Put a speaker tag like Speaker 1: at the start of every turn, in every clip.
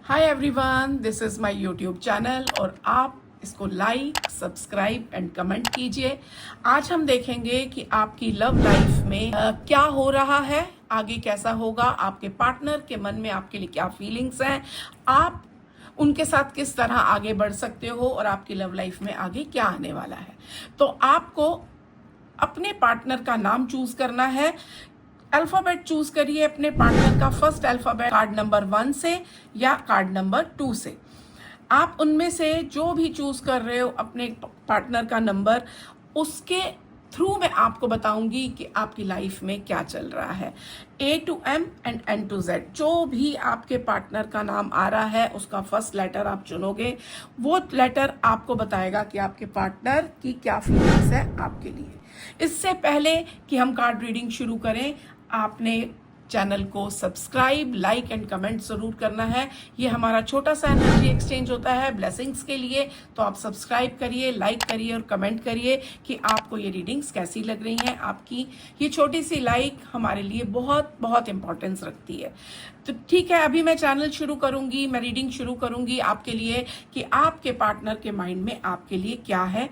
Speaker 1: Hi everyone, this is my YouTube channel और आप इसको लाइक, सब्सक्राइब एंड कमेंट कीजिए। आज हम देखेंगे कि आपकी लव लाइफ में क्या हो रहा है, आगे कैसा होगा, आपके पार्टनर के मन में आपके लिए क्या फीलिंग्स हैं, आप उनके साथ किस तरह आगे बढ़ सकते हो और आपकी लव लाइफ में आगे क्या आने वाला है। तो आपको अपने पार्टनर का नाम चूज करना है। अल्फाबेट चूज करिए अपने पार्टनर का, फर्स्ट अल्फाबेट कार्ड नंबर 1 से या कार्ड नंबर 2 से। आप उनमें से जो भी चूज कर रहे हो अपने पार्टनर का नंबर, उसके थ्रू मैं आपको बताऊंगी कि आपकी लाइफ में क्या चल रहा है। A to M and N to Z, जो भी आपके पार्टनर का नाम आ रहा है उसका फर्स्ट लेटर आप चुनोगे। वो लेटर आपको बताएगा कि आपके पार्टनर की क्या फीलिंग्स है आपके लिए। इससे पहले कि हम कार्ड रीडिंग शुरू करें, आपने चैनल को सब्सक्राइब, लाइक एंड कमेंट जरूर करना है। ये हमारा छोटा सा एनर्जी एक्सचेंज होता है ब्लेसिंग्स के लिए। तो आप सब्सक्राइब करिए, लाइक करिए और कमेंट करिए कि आपको ये रीडिंग्स कैसी लग रही हैं। आपकी ये छोटी सी लाइक हमारे लिए बहुत बहुत इंपॉर्टेंस रखती है। तो ठीक है, अभी मैं चैनल शुरू करूंगी, मैं रीडिंग शुरू करूंगी आपके लिए कि आपके पार्टनर के माइंड में आपके लिए क्या है।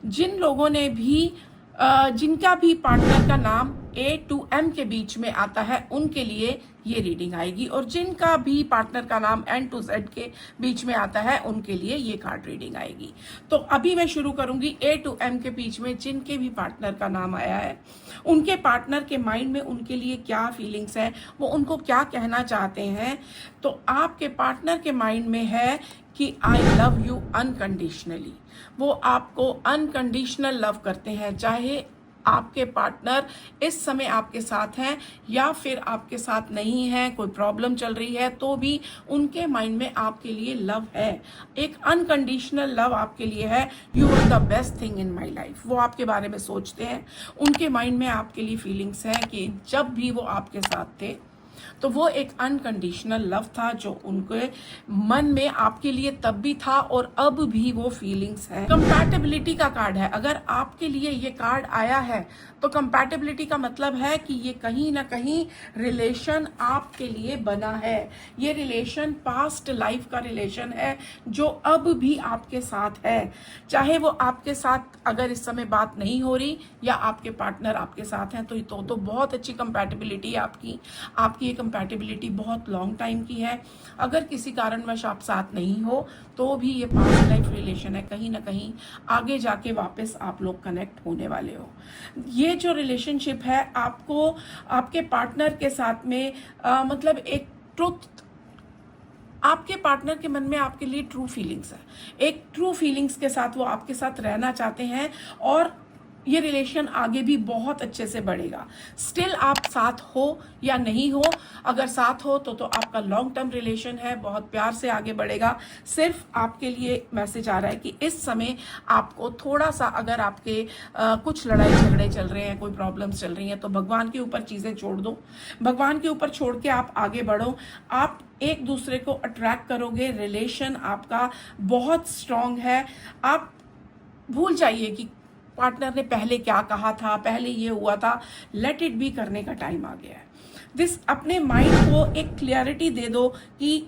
Speaker 1: जिन लोगों ने भी जिनका भी पार्टनर का नाम A to M के बीच में आता है उनके लिए ये रीडिंग आएगी, और जिनका भी पार्टनर का नाम N to Z के बीच में आता है उनके लिए ये कार्ड रीडिंग आएगी। तो अभी मैं शुरू करूंगी A to M के बीच में जिनके भी पार्टनर का नाम आया है, उनके पार्टनर के माइंड में उनके लिए क्या फीलिंग्स है, वो उनको क्या कहना चाहते हैं। तो आपके पार्टनर के माइंड में है कि आई लव यू अनकंडीशनली। वो आपको अनकंडीशनल लव करते हैं, चाहे आपके पार्टनर इस समय आपके साथ हैं या फिर आपके साथ नहीं है, कोई प्रॉब्लम चल रही है, तो भी उनके माइंड में आपके लिए लव है। एक अनकंडीशनल लव आपके लिए है। You are the best thing in my life. वो आपके बारे में सोचते हैं। उनके माइंड में आपके लिए फीलिंग्स है कि जब भी वो आपके साथ थे तो वो एक अनकंडीशनल लव था जो उनके मन में आपके लिए तब भी था और अब भी वो फीलिंग्स है। कंपैटिबिलिटी का कार्ड है। अगर आपके लिए ये कार्ड आया है तो कंपैटिबिलिटी का मतलब है कि ये कहीं ना कहीं रिलेशन आपके लिए बना है। ये रिलेशन पास्ट लाइफ का रिलेशन है जो अब भी आपके साथ है। चाहे वो आपके साथ अगर इस समय बात नहीं हो रही या आपके पार्टनर आपके साथ हैं तो बहुत अच्छी कंपैटिबिलिटी है आपकी ये कंपैटिबिलिटी बहुत लॉन्ग टाइम की है। अगर किसी कारणवश आप साथ नहीं हो तो भी ये पास्ट लाइफ रिलेशन है, कहीं ना कहीं आगे जाके वापस आप लोग कनेक्ट होने वाले हो। ये जो रिलेशनशिप है आपको आपके पार्टनर के साथ में मतलब एक ट्रुथ, आपके पार्टनर के मन में आपके लिए ट्रू फीलिंग्स है। एक ट्रू फीलिंग्स के साथ वो आपके साथ रहना चाहते हैं और ये रिलेशन आगे भी बहुत अच्छे से बढ़ेगा। स्टिल आप साथ हो या नहीं हो, अगर साथ हो तो आपका लॉन्ग टर्म रिलेशन है, बहुत प्यार से आगे बढ़ेगा। सिर्फ आपके लिए मैसेज आ रहा है कि इस समय आपको थोड़ा सा, अगर आपके कुछ लड़ाई झगड़े चल रहे हैं, कोई प्रॉब्लम्स चल रही हैं, तो भगवान के ऊपर चीज़ें छोड़ दो। भगवान के ऊपर छोड़ के आप आगे बढ़ो। आप एक दूसरे को अट्रैक्ट करोगे। रिलेशन आपका बहुत स्ट्रांग है। आप भूल जाइए कि पार्टनर ने पहले क्या कहा था, पहले ये हुआ था। लेट इट बी करने का टाइम आ गया है। अपने माइंड को एक क्लियरिटी दे दो कि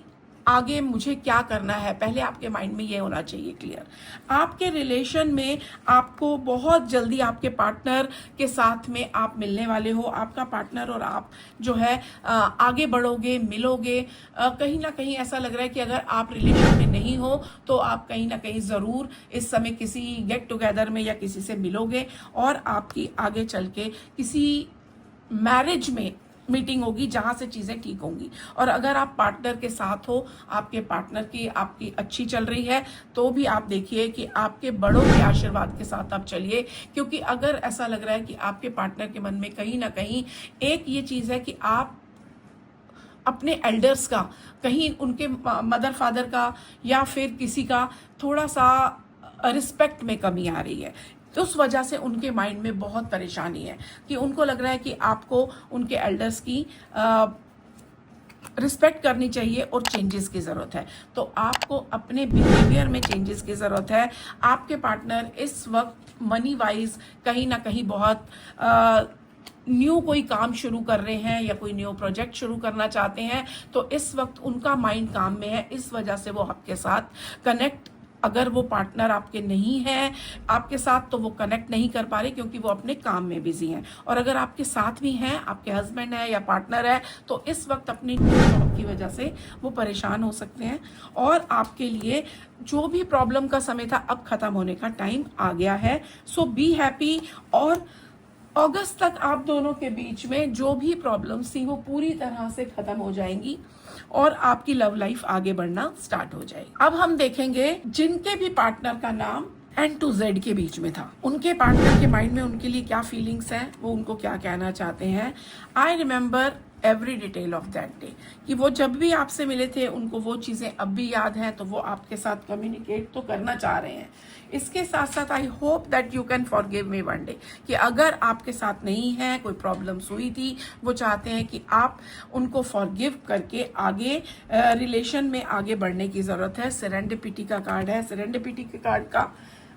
Speaker 1: आगे मुझे क्या करना है। पहले आपके माइंड में ये होना चाहिए क्लियर। आपके रिलेशन में आपको बहुत जल्दी आपके पार्टनर के साथ में आप मिलने वाले हो। आपका पार्टनर और आप जो है आगे बढ़ोगे, मिलोगे। कहीं ना कहीं ऐसा लग रहा है कि अगर आप रिलेशन में नहीं हो तो आप कहीं ना कहीं ज़रूर इस समय किसी गेट टुगेदर में या किसी से मिलोगे और आपकी आगे चल के किसी मैरिज में मीटिंग होगी जहां से चीजें ठीक होंगी। और अगर आप पार्टनर के साथ हो, आपके पार्टनर की आपकी अच्छी चल रही है, तो भी आप देखिए कि आपके बड़ों के आशीर्वाद के साथ आप चलिए। क्योंकि अगर ऐसा लग रहा है कि आपके पार्टनर के मन में कहीं ना कहीं एक ये चीज है कि आप अपने एल्डर्स का, कहीं उनके मदर फादर का या फिर किसी का थोड़ा सा रिस्पेक्ट में कमी आ रही है, तो उस वजह से उनके माइंड में बहुत परेशानी है कि उनको लग रहा है कि आपको उनके एल्डर्स की रिस्पेक्ट करनी चाहिए और चेंजेस की ज़रूरत है। तो आपको अपने बिहेवियर में चेंजेस की ज़रूरत है। आपके पार्टनर इस वक्त मनी वाइज कहीं ना कहीं बहुत न्यू कोई काम शुरू कर रहे हैं या कोई न्यू प्रोजेक्ट शुरू करना चाहते हैं, तो इस वक्त उनका माइंड काम में है, इस वजह से वो आपके साथ कनेक्ट, अगर वो पार्टनर आपके नहीं है आपके साथ, तो वो कनेक्ट नहीं कर पा रहे क्योंकि वो अपने काम में बिजी हैं। और अगर आपके साथ भी हैं, आपके हस्बैंड है या पार्टनर है, तो इस वक्त अपनी जॉब की वजह से वो परेशान हो सकते हैं। और आपके लिए जो भी प्रॉब्लम का समय था, अब खत्म होने का टाइम आ गया है। सो बी हैप्पी। और अगस्त तक आप दोनों के बीच में जो भी प्रॉब्लम्स थी वो पूरी तरह से खत्म हो जाएंगी और आपकी लव लाइफ आगे बढ़ना स्टार्ट हो जाएगी। अब हम देखेंगे जिनके भी पार्टनर का नाम N to Z के बीच में था, उनके पार्टनर के माइंड में उनके लिए क्या फीलिंग्स हैं, वो उनको क्या कहना चाहते हैं। I remember every detail of that day, कि वो जब भी आपसे मिले थे उनको वो चीज़ें अब भी याद हैं, तो वो आपके साथ कम्युनिकेट तो करना चाह रहे हैं। इसके साथ साथ I hope that you can forgive me one day, कि अगर आपके साथ नहीं है, कोई प्रॉब्लम्स हुई थी, वो चाहते हैं कि आप उनको फॉरगिव करके आगे रिलेशन में आगे बढ़ने की ज़रूरत है। सेरेंडिपिटी का कार्ड है। सेरेंडिपिटी के कार्ड का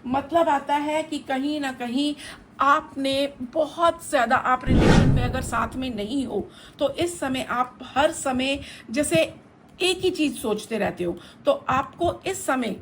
Speaker 1: मतलब आता है कि कहीं ना कहीं आपने बहुत ज़्यादा, आप रिलेशन में अगर साथ में नहीं हो तो इस समय आप हर समय जैसे एक ही चीज़ सोचते रहते हो, तो आपको इस समय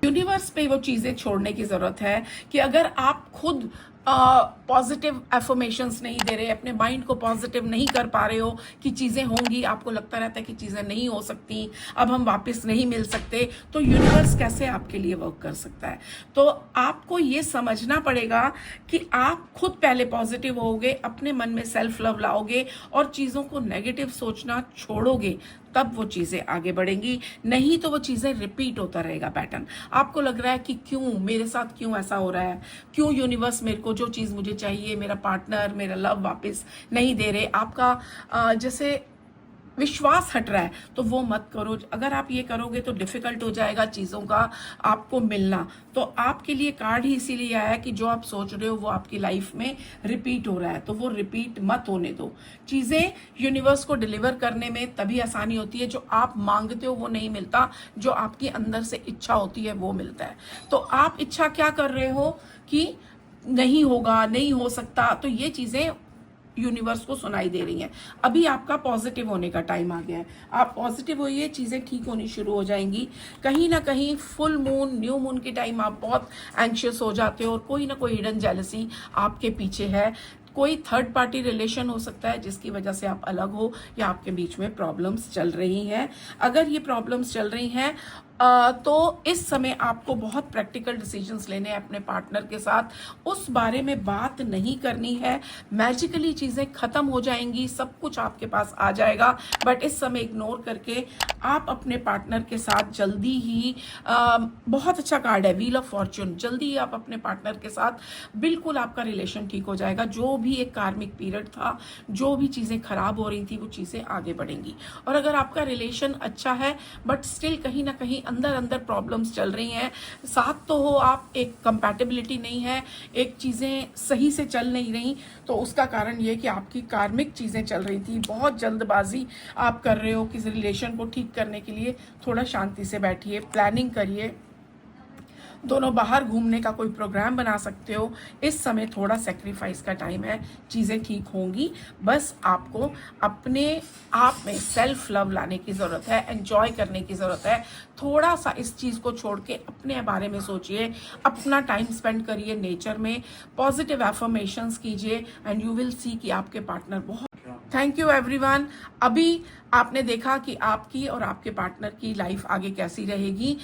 Speaker 1: यूनिवर्स पे वो चीज़ें छोड़ने की ज़रूरत है कि अगर आप खुद पॉजिटिव एफर्मेशंस नहीं दे रहे, अपने माइंड को पॉजिटिव नहीं कर पा रहे हो कि चीज़ें होंगी, आपको लगता रहता है कि चीज़ें नहीं हो सकती, अब हम वापस नहीं मिल सकते, तो यूनिवर्स कैसे आपके लिए वर्क कर सकता है। तो आपको ये समझना पड़ेगा कि आप खुद पहले पॉजिटिव होगे, अपने मन में सेल्फ लव लाओगे और चीज़ों को नेगेटिव सोचना छोड़ोगे, तब वो चीज़ें आगे बढ़ेंगी। नहीं तो वो चीज़ें रिपीट होता रहेगा पैटर्न। आपको लग रहा है कि क्यों मेरे साथ, क्यों ऐसा हो रहा है, क्यों यूनिवर्स मेरे को जो चीज़ मुझे चाहिए, मेरा पार्टनर, मेरा लव वापस नहीं दे रहे, आपका जैसे विश्वास हट रहा है, तो वो मत करो। अगर आप ये करोगे तो डिफिकल्ट हो जाएगा चीज़ों का आपको मिलना। तो आपके लिए कार्ड ही इसीलिए आया है कि जो आप सोच रहे हो वो आपकी लाइफ में रिपीट हो रहा है, तो वो रिपीट मत होने दो। चीज़ें यूनिवर्स को डिलीवर करने में तभी आसानी होती है, जो आप मांगते हो वो नहीं मिलता, जो आपकी अंदर से इच्छा होती है वो मिलता है। तो आप इच्छा क्या कर रहे हो कि नहीं होगा, नहीं हो सकता, तो ये चीज़ें यूनिवर्स को सुनाई दे रही हैं। अभी आपका पॉजिटिव होने का टाइम आ गया है, आप पॉजिटिव होइए, चीज़ें ठीक होनी शुरू हो जाएंगी। कहीं ना कहीं फुल मून, न्यू मून के टाइम आप बहुत एंशियस हो जाते हो और कोई ना कोई हिडन जेलसी आपके पीछे है। कोई थर्ड पार्टी रिलेशन हो सकता है जिसकी वजह से आप अलग हो या आपके बीच में प्रॉब्लम्स चल रही हैं। अगर ये प्रॉब्लम्स चल रही हैं तो इस समय आपको बहुत प्रैक्टिकल डिसीजंस लेने हैं अपने पार्टनर के साथ। उस बारे में बात नहीं करनी है, मैजिकली चीज़ें खत्म हो जाएंगी, सब कुछ आपके पास आ जाएगा। बट इस समय इग्नोर करके आप अपने पार्टनर के साथ जल्दी ही बहुत अच्छा कार्ड है व्हील ऑफ फॉर्च्यून, जल्दी ही आप अपने पार्टनर के साथ बिल्कुल आपका रिलेशन ठीक हो जाएगा। जो भी एक कार्मिक पीरियड था, जो भी चीज़ें खराब हो रही थी, वो चीज़ें आगे बढ़ेंगी। और अगर आपका रिलेशन अच्छा है बट स्टिल कहीं ना कहीं अंदर अंदर प्रॉब्लम्स चल रही हैं, साथ तो हो आप, एक कंपैटिबिलिटी नहीं है, एक चीज़ें सही से चल नहीं रही, तो उसका कारण ये कि आपकी कार्मिक चीज़ें चल रही थी। बहुत जल्दबाजी आप कर रहे हो किसी रिलेशन को ठीक करने के लिए। थोड़ा शांति से बैठिए, प्लानिंग करिए, दोनों बाहर घूमने का कोई प्रोग्राम बना सकते हो। इस समय थोड़ा सेक्रीफाइस का टाइम है, चीज़ें ठीक होंगी। बस आपको अपने आप में सेल्फ लव लाने की ज़रूरत है, एंजॉय करने की ज़रूरत है। थोड़ा सा इस चीज़ को छोड़ के अपने बारे में सोचिए, अपना टाइम स्पेंड करिए नेचर में, पॉजिटिव एफर्मेशंस कीजिए एंड यू विल सी कि आपके पार्टनर बहुत। Thank you everyone. अभी आपने देखा कि आपकी और आपके पार्टनर की लाइफ आगे कैसी रहेगी।